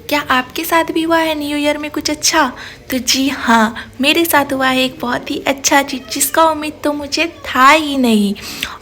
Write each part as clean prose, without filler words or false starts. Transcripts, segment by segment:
क्या आपके साथ भी हुआ है न्यू ईयर में कुछ अच्छा? तो जी हाँ, मेरे साथ हुआ है एक बहुत ही अच्छा चीज़ जिसका उम्मीद तो मुझे था ही नहीं।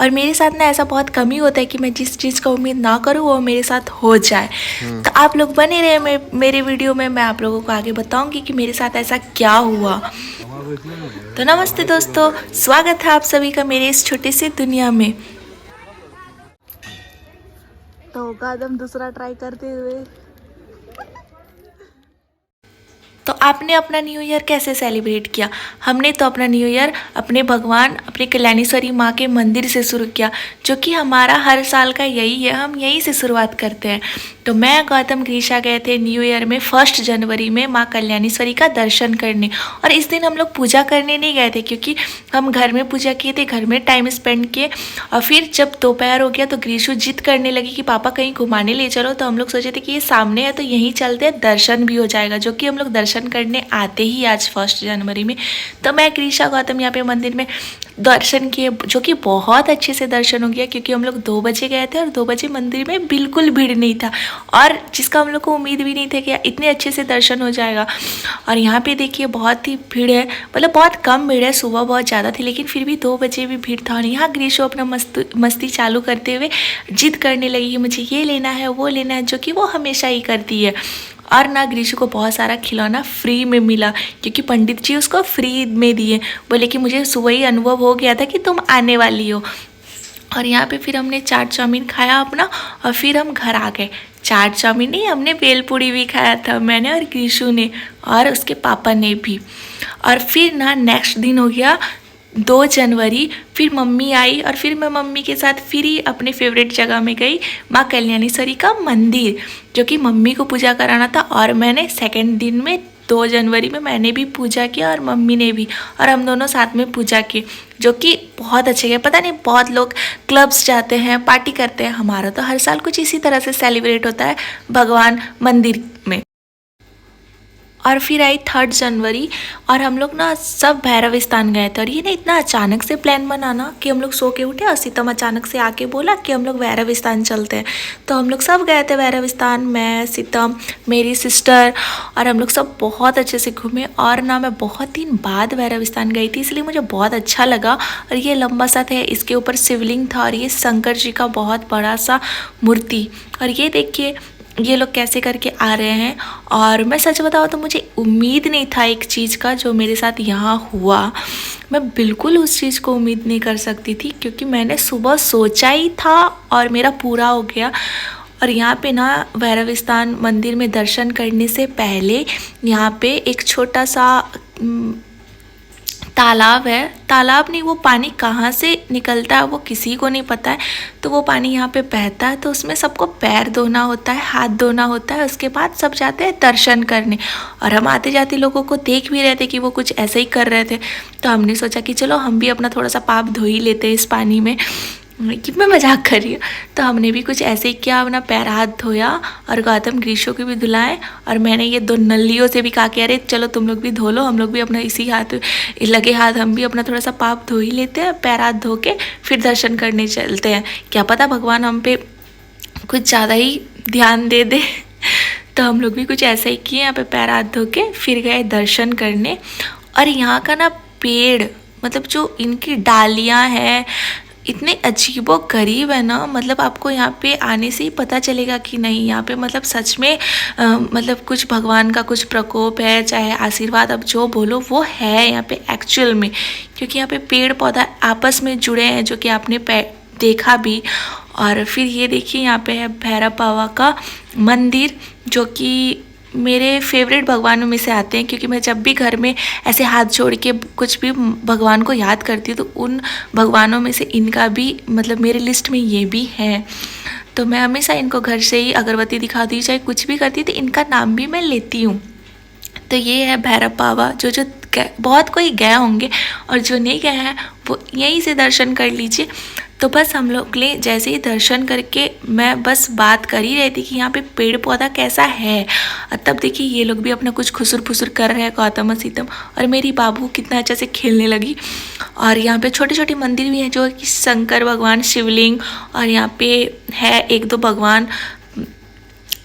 और मेरे साथ ना ऐसा बहुत कम ही होता है कि मैं जिस चीज़ का उम्मीद ना करूँ वो मेरे साथ हो जाए। तो आप लोग बने रहे मेरे वीडियो में, मैं आप लोगों को आगे बताऊंगी कि मेरे साथ ऐसा क्या हुआ। तो नमस्ते दोस्तों, स्वागत है आप सभी का मेरे इस छोटे से दुनिया में। तो कदम दूसरा ट्राई करते हुए, तो आपने अपना न्यू ईयर कैसे सेलिब्रेट किया? हमने तो अपना न्यू ईयर अपने भगवान अपनी कल्याणेश्वरी माँ के मंदिर से शुरू किया, जो कि हमारा हर साल का यही है, हम यहीं से शुरुआत करते हैं। तो मैं गौतम ग्रीशा गए थे न्यू ईयर में 1 जनवरी में माँ कल्याणेश्वरी का दर्शन करने। और इस दिन हम लोग पूजा करने नहीं गए थे, क्योंकि हम घर में पूजा किए थे, घर में टाइम स्पेंड किए। और फिर जब दोपहर हो गया तो ग्रीशु जिद करने लगी कि पापा कहीं घुमाने ले चलो। तो हम लोग सोचे थे कि ये सामने है तो यहीं चलते हैं, दर्शन भी हो जाएगा, जो कि हम लोग दर्शन करने आते ही आज 1 जनवरी में। तो मैं ग्रीशा गौतम यहाँ पे मंदिर में दर्शन किए, जो कि बहुत अच्छे से दर्शन हो गया, क्योंकि हम लोग 2 बजे गए थे और 2 बजे मंदिर में बिल्कुल भीड़ नहीं था, और जिसका हम लोग को उम्मीद भी नहीं था कि इतने अच्छे से दर्शन हो जाएगा। और यहाँ पे देखिए बहुत ही भीड़ है, मतलब बहुत कम भीड़ है, सुबह बहुत ज़्यादा थी लेकिन फिर भी 2 बजे भी भीड़ था। और यहाँ ग्रीशो अपना मस्ती चालू करते हुए जिद करने लगी कि मुझे ये लेना है वो लेना है, जो कि वो हमेशा ही करती है। और ना ग्रीशु को बहुत सारा खिलौना फ्री में मिला, क्योंकि पंडित जी उसको फ्री में दिए, बोले कि मुझे सुबह ही अनुभव हो गया था कि तुम आने वाली हो। और यहाँ पे फिर हमने चाट चाउमीन खाया अपना, और फिर हम घर आ गए। चाट चाउमीन नहीं, हमने भेलपूड़ी भी खाया था, मैंने और ग्रीशु ने और उसके पापा ने भी। और फिर ना नेक्स्ट दिन हो गया 2 जनवरी, फिर मम्मी आई और फिर मैं मम्मी के साथ फिर ही अपने फेवरेट जगह में गई, माँ कल्याणेश्वरी का मंदिर, जो कि मम्मी को पूजा कराना था। और मैंने सेकंड दिन में 2 जनवरी में मैंने भी पूजा किया और मम्मी ने भी, और हम दोनों साथ में पूजा की, जो कि बहुत अच्छे गए। पता नहीं, बहुत लोग क्लब्स जाते हैं, पार्टी करते हैं, हमारा तो हर साल कुछ इसी तरह से सेलिब्रेट होता है भगवान मंदिर में। और फिर आई 3 जनवरी, और हम लोग ना सब भैरव स्थान गए थे। और ये ना इतना अचानक से प्लान बना ना कि हम लोग सो के उठे और सीतम अचानक से आके बोला कि हम लोग भैरव स्थान चलते हैं। तो हम लोग सब गए थे भैरव स्थान, मैं, सीतम, मेरी सिस्टर, और हम लोग सब बहुत अच्छे से घूमे। और ना मैं बहुत दिन बाद भैरव स्थान गई थी, इसलिए मुझे बहुत अच्छा लगा। और ये लंबा सा था, इसके ऊपर शिवलिंग था, और ये शंकर जी का बहुत बड़ा सा मूर्ति। और ये देखिए ये लोग कैसे करके आ रहे हैं। और मैं सच बताऊँ तो मुझे उम्मीद नहीं था एक चीज़ का, जो मेरे साथ यहाँ हुआ। मैं बिल्कुल उस चीज़ को उम्मीद नहीं कर सकती थी, क्योंकि मैंने सुबह सोचा ही था और मेरा पूरा हो गया। और यहाँ पे ना भैरव स्थान मंदिर में दर्शन करने से पहले यहाँ पे एक छोटा सा तालाब है, तालाब नहीं, वो पानी कहाँ से निकलता है वो किसी को नहीं पता है। तो वो पानी यहाँ पे बहता है, तो उसमें सबको पैर धोना होता है, हाथ धोना होता है, उसके बाद सब जाते हैं दर्शन करने। और हम आते जाते लोगों को देख भी रहे थे कि वो कुछ ऐसे ही कर रहे थे, तो हमने सोचा कि चलो हम भी अपना थोड़ा सा पाप धो ही लेते हैं इस पानी में, कि मैं मजाक कर रही हूँ। तो हमने भी कुछ ऐसे ही किया, अपना पैर हाथ धोया, और गौतम ग्रीशो को भी धुलाए। और मैंने ये 2 नल्लियों से भी कहा कि अरे चलो तुम लोग भी धो लो, हम लोग भी अपना इसी हाथ लगे हाथ हम भी अपना थोड़ा सा पाप धो ही लेते हैं, पैर हाथ धो के फिर दर्शन करने चलते हैं, क्या पता भगवान हम पे कुछ ज़्यादा ही ध्यान दे दे। तो हम लोग भी कुछ ऐसा ही किए, यहाँ पे पैर हाथ धो के फिर गए दर्शन करने। और यहाँ का ना पेड़, मतलब जो इनकी डालियाँ हैं इतने अजीबो गरीब है ना, मतलब आपको यहाँ पे आने से ही पता चलेगा कि नहीं यहाँ पे मतलब सच में मतलब कुछ भगवान का कुछ प्रकोप है, चाहे आशीर्वाद, अब जो बोलो वो है यहाँ पे एक्चुअल में। क्योंकि यहाँ पे पेड़ पौधा आपस में जुड़े हैं, जो कि आपने देखा भी। और फिर ये देखिए यहाँ पे है भैरव बाबा का मंदिर, जो कि मेरे फेवरेट भगवानों में से आते हैं, क्योंकि मैं जब भी घर में ऐसे हाथ जोड़ के कुछ भी भगवान को याद करती हूँ तो उन भगवानों में से इनका भी मतलब मेरे लिस्ट में ये भी है। तो मैं हमेशा इनको घर से ही अगरबत्ती दिखाती हूँ, चाहे कुछ भी करती तो इनका नाम भी मैं लेती हूँ। तो ये है भैरव बाबा, जो बहुत कोई गए होंगे, और जो नहीं गए हैं वो यहीं से दर्शन कर लीजिए। तो बस हम लोग ले जैसे ही दर्शन करके मैं बस बात कर ही रही थी कि यहाँ पे पेड़ पौधा कैसा है, तब देखिए ये लोग भी अपना कुछ खुसुर फुसुर कर रहे हैं, गौतम और सीतम, और मेरी बाबू कितना अच्छे से खेलने लगी। और यहाँ पे छोटे छोटे मंदिर भी हैं, जो कि शंकर भगवान, शिवलिंग, और यहाँ पे है 1-2 भगवान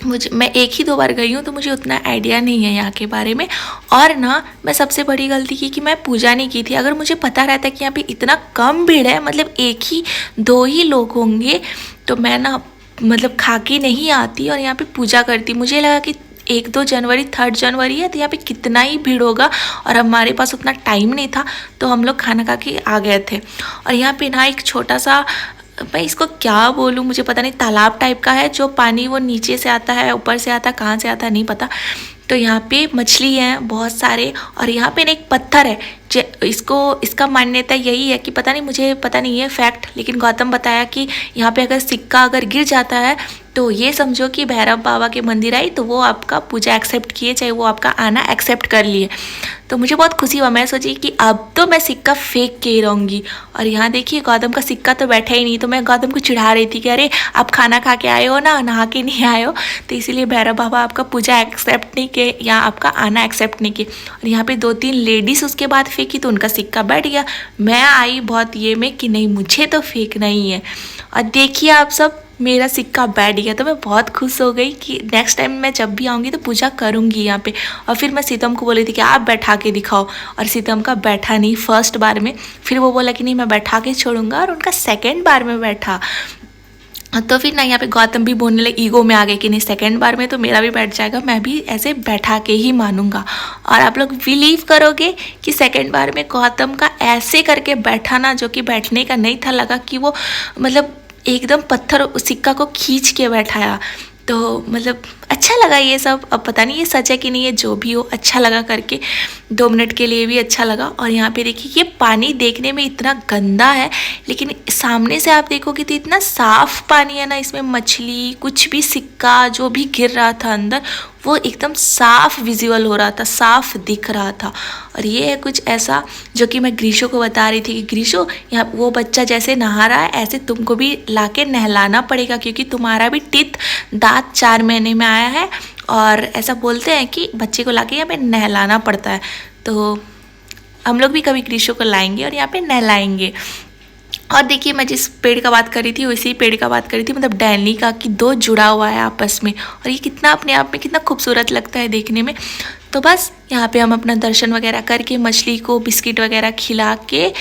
मैं एक ही 2 बार गई हूँ तो मुझे उतना आइडिया नहीं है यहाँ के बारे में। और ना मैं सबसे बड़ी गलती की कि मैं पूजा नहीं की थी। अगर मुझे पता रहता कि यहाँ पे इतना कम भीड़ है, मतलब एक ही 2 ही लोग होंगे, तो मैं ना मतलब खा के नहीं आती और यहाँ पे पूजा करती। मुझे लगा कि 1-2 जनवरी 3 जनवरी है तो यहाँ पे कितना ही भीड़ होगा, और हमारे पास उतना टाइम नहीं था तो हम लोग खाना खा के आ गए थे। और यहाँ पे ना एक छोटा सा, मैं इसको क्या बोलूँ, मुझे पता नहीं, तालाब टाइप का है जो पानी वो नीचे से आता है ऊपर से आता है, कहाँ से आता है नहीं पता। तो यहाँ पे मछली हैं बहुत सारे, और यहाँ पे ना एक पत्थर है इसका मान्यता यही है कि पता नहीं, मुझे पता नहीं है फैक्ट, लेकिन गौतम बताया कि यहाँ पे अगर सिक्का अगर गिर जाता है तो ये समझो कि भैरव बाबा के मंदिर आई तो वो आपका पूजा एक्सेप्ट किए, चाहे वो आपका आना एक्सेप्ट कर लिए। तो मुझे बहुत खुशी हुआ, मैं सोची कि अब तो मैं सिक्का फेंक के ही रहूँगी। और यहाँ देखिए गौतम का सिक्का तो बैठा ही नहीं, तो मैं गौतम को चिढ़ा रही थी कि अरे आप खाना खा के आए हो ना, नहा के नहीं आए हो, तो इसीलिए भैरव बाबा आपका पूजा एक्सेप्ट नहीं किए या आपका आना एक्सेप्ट नहीं किए। और यहाँ पे 2-3 लेडीज़ उसके बाद फेंकी तो उनका सिक्का बैठ गया। मैं आई बहुत ये में कि नहीं मुझे तो फेंकना ही है, और देखिए आप सब मेरा सिक्का बैठ गया। तो मैं बहुत खुश हो गई कि नेक्स्ट टाइम मैं जब भी आऊँगी तो पूजा करूँगी यहाँ पे। और फिर मैं सीतम को बोली थी कि आप बैठा के दिखाओ, और सीतम का बैठा नहीं फर्स्ट बार में। फिर वो बोला कि नहीं मैं बैठा के छोड़ूंगा, और उनका सेकेंड बार में बैठा। तो फिर ना यहाँ पे गौतम भी बोलने लगे, ईगो में आ गए कि नहीं सेकेंड बार में तो मेरा भी बैठ जाएगा, मैं भी ऐसे बैठा के ही मानूंगा। और आप लोग बिलीव करोगे कि सेकेंड बार में गौतम का ऐसे करके बैठा ना, जो कि बैठने का नहीं था, लगा कि वो मतलब एकदम पत्थर सिक्का को खींच के बैठाया। तो मतलब अच्छा लगा ये सब। अब पता नहीं ये सच है कि नहीं है, जो भी हो अच्छा लगा करके, 2 मिनट के लिए भी अच्छा लगा। और यहाँ पे देखिए ये पानी देखने में इतना गंदा है, लेकिन सामने से आप देखोगे तो इतना साफ पानी है ना, इसमें मछली कुछ भी सिक्का जो भी गिर रहा था अंदर वो एकदम साफ विजुअल हो रहा था, साफ दिख रहा था। और ये है कुछ ऐसा जो कि मैं ग्रीशो को बता रही थी कि ग्रीशो यहाँ वो बच्चा जैसे नहा रहा है ऐसे तुमको भी लाके नहलाना पड़ेगा, क्योंकि तुम्हारा भी टीथ दांत 4 महीने में आया है, और ऐसा बोलते हैं कि बच्चे को लाके यहाँ पे नहलाना पड़ता है। तो हम लोग भी कभी ग्रीशो को लाएंगे और यहाँ पे नहलाएंगे। और देखिए मैं जिस पेड़ का बात कर रही थी उसी पेड़ का बात कर रही थी, मतलब डैनी का, कि 2 जुड़ा हुआ है आपस में, और ये कितना अपने आप में कितना खूबसूरत लगता है देखने में। तो बस यहाँ पे हम अपना दर्शन वगैरह करके मछली को बिस्किट वगैरह खिला के,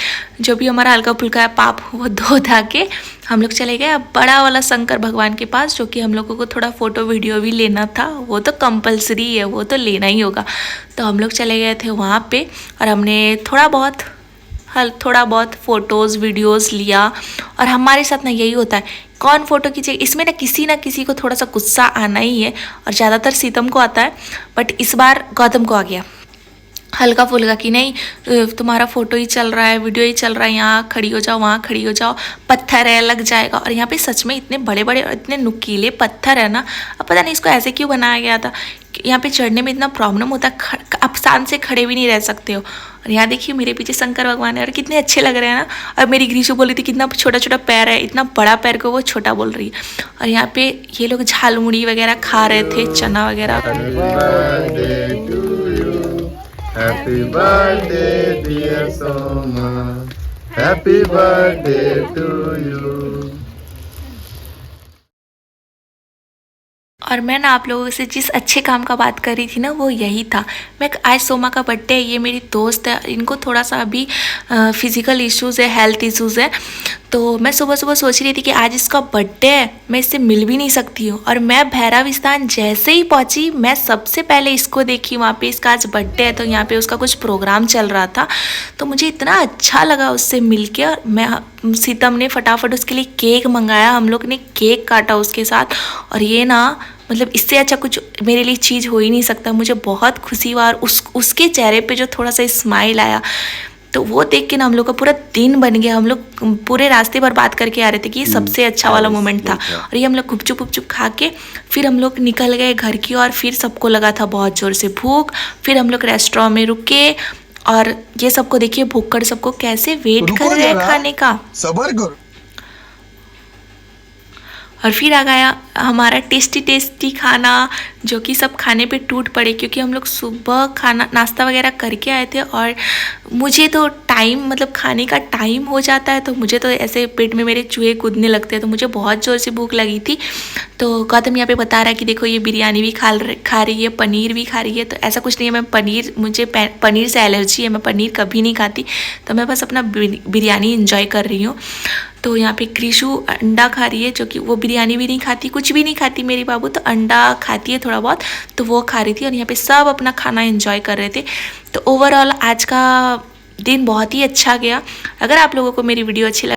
जो भी हमारा हल्का फुल्का है पाप वो धो धा के हम लोग चले गए अब बड़ा वाला शंकर भगवान के पास, जो कि हम लोगों को थोड़ा फ़ोटो वीडियो भी लेना था, वो तो कंपलसरी है, वो तो लेना ही होगा। तो हम लोग चले गए थे वहाँ पे, और हमने थोड़ा बहुत फ़ोटोज़ वीडियोज़ लिया। और हमारे साथ ना यही होता है, कौन फ़ोटो खींचेगा, इसमें ना किसी को थोड़ा सा गुस्सा आना ही है, और ज़्यादातर सीतम को आता है, बट इस बार गौतम को आ गया हल्का फुल्का कि नहीं तुम्हारा फ़ोटो ही चल रहा है, वीडियो ही चल रहा है, यहाँ खड़ी हो जाओ वहाँ खड़ी हो जाओ, पत्थर है लग जाएगा। और यहाँ पे सच में इतने बड़े बड़े और इतने नुकीले पत्थर है ना, अब पता नहीं इसको ऐसे क्यों बनाया गया था। यहाँ पे चढ़ने में इतना प्रॉब्लम होता है, आप शांत से खड़े भी नहीं रह सकते हो। और यहाँ देखिए मेरे पीछे शंकर भगवान है, और कितने अच्छे लग रहे हैं ना। और मेरी ग्रीशु बोली थी कितना छोटा छोटा पैर है, इतना बड़ा पैर को वो छोटा बोल रही है। और यहाँ पे ये लोग झालमुड़ी वगैरह खा रहे थे, चना वगैरह। Happy birthday dear Soma, happy birthday to you. और मैं ना आप लोगों से जिस अच्छे काम का बात कर रही थी ना वो यही था। मैं आज सोमा का बर्थडे है, ये मेरी दोस्त है, इनको थोड़ा सा अभी फिज़िकल इश्यूज़ है, हेल्थ इश्यूज़ है। तो मैं सुबह सुबह सोच रही थी कि आज इसका बर्थडे है, मैं इससे मिल भी नहीं सकती हूँ। और मैं भैरव स्थान जैसे ही पहुँची मैं सबसे पहले इसको देखी, वहाँ पे इसका आज बर्थडे है, तो यहाँ पे उसका कुछ प्रोग्राम चल रहा था। तो मुझे इतना अच्छा लगा उससे मिल के। और मैं सीतम ने फटाफट उसके लिए केक मंगाया, हम लोग ने केक काटा उसके साथ। और ये ना मतलब इससे अच्छा कुछ मेरे लिए चीज़ हो ही नहीं सकता। मुझे बहुत खुशी हुआ, और उसके चेहरे पे जो थोड़ा सा स्माइल आया तो वो देख के ना हम लोग का पूरा दिन बन गया। हम लोग पूरे रास्ते पर बात करके आ रहे थे कि ये सबसे अच्छा वाला मोमेंट था। और ये हम लोग गुपचुप खा के फिर हम लोग निकल गए घर की ओर। फिर सबको लगा था बहुत ज़ोर से भूख, फिर हम लोग रेस्टोरेंट में रुके, और ये सबको देखिए भूखड़ सबको कैसे वेट कर रहे हैं खाने का। सबर करो। और फिर आ गया हमारा टेस्टी खाना, जो कि सब खाने पे टूट पड़े क्योंकि हम लोग सुबह खाना नाश्ता वगैरह करके आए थे। और मुझे तो टाइम मतलब खाने का टाइम हो जाता है तो मुझे तो ऐसे पेट में मेरे चूहे कूदने लगते हैं, तो मुझे बहुत ज़ोर से भूख लगी थी। तो गौतम यहाँ पे बता रहा है कि देखो ये बिरयानी भी खा रही है, पनीर भी खा रही है। तो ऐसा कुछ नहीं है, मुझे पनीर से एलर्जी है, मैं पनीर कभी नहीं खाती, तो मैं बस अपना बिरयानी इंजॉय कर रही हूँ। तो यहाँ पे क्रिशु अंडा खा रही है, जो कि वो बिरयानी भी नहीं खाती, कुछ भी नहीं खाती मेरी बाबू, तो अंडा खाती है थोड़ा बहुत, तो वो खा रही थी। और यहाँ पे सब अपना खाना एंजॉय कर रहे थे। तो ओवरऑल आज का दिन बहुत ही अच्छा गया। अगर आप लोगों को मेरी वीडियो अच्छी